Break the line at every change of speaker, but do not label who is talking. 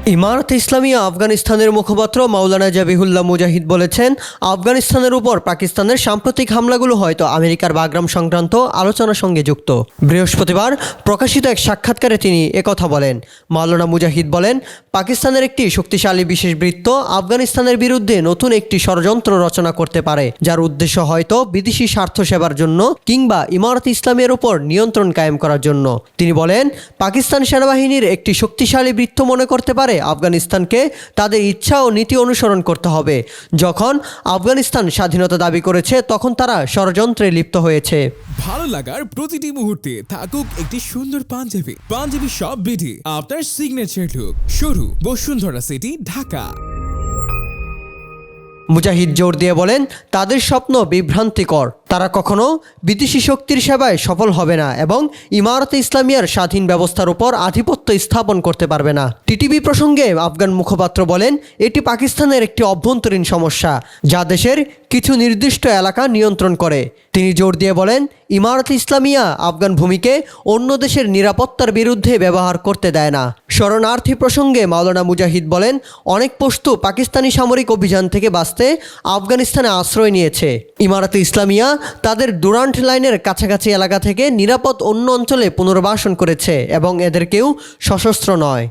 ইমারতে ইসলামিয়া আফগানিস্তানের মুখপাত্র মাওলানা জাবিহুল্লাহ মুজাহিদ বলেছেন, আফগানিস্তানের উপর পাকিস্তানের সাম্প্রতিক হামলাগুলো হয়তো আমেরিকার বাগরাম সংক্রান্ত আলোচনার সঙ্গে যুক্ত। বৃহস্পতিবার প্রকাশিত এক সাক্ষাৎকারে তিনি একথা বলেন। মাওলানা মুজাহিদ বলেন, পাকিস্তানের একটি শক্তিশালী বিশেষ বৃত্ত আফগানিস্তানের বিরুদ্ধে নতুন একটি ষড়যন্ত্র রচনা করতে পারে, যার উদ্দেশ্য হয়তো বিদেশি স্বার্থ সেবার জন্য কিংবা ইমারতে ইসলামিয়ার উপর নিয়ন্ত্রণ কায়েম করার জন্য। তিনি বলেন, পাকিস্তান সেনাবাহিনীর একটি শক্তিশালী বৃত্ত মনে করতে পারে আফগানিস্তানকে তাদের ইচ্ছা ও নীতি অনুসরণ করতে হবে। যখন আফগানিস্তান স্বাধীনতা দাবি করেছে তখন তারা ষড়যন্ত্রে লিপ্ত হয়েছে।
ভালো লাগার প্রতিটি মুহূর্তে থাকুক একটি সুন্দর পাঞ্জাবি সব বিধি আপনার সিগনেচার লুক। শুরু বসুন্ধরা সিটি, ঢাকা।
মুজাহিদ জোর দিয়ে বলেন, তাদের স্বপ্ন বিভ্রান্তিকর। তারা কখনো বিদেশি শক্তির সেবায় সফল হবে না এবং ইমারতে ইসলামিয়ার স্বাধীন ব্যবস্থার উপর আধিপত্য স্থাপন করতে পারবে না। টিটিভি প্রসঙ্গে আফগান মুখপাত্র বলেন, এটি পাকিস্তানের একটি অভ্যন্তরীণ সমস্যা যা দেশের কিছু নির্দিষ্ট এলাকা নিয়ন্ত্রণ করে। তিনি জোর দিয়ে বলেন, ইমারতে ইসলামিয়া আফগান ভূমিকে অন্য দেশের নিরাপত্তার বিরুদ্ধে ব্যবহার করতে দেয় না। শরণার্থী প্রসঙ্গে মাওলানা মুজাহিদ বলেন, অনেক পশতু পাকিস্তানি সামরিক অভিযান থেকে বাঁচতে আফগানিস্তানে আশ্রয় নিয়েছে। ইমারতে ইসলামিয়া তাদের ডুরান্ট লাইনের কাছাকাছি এলাকা থেকে নিরাপদ অন্য অঞ্চলে পুনর্বাসন করেছে এবং এদের কেউ সশস্ত্র নয়।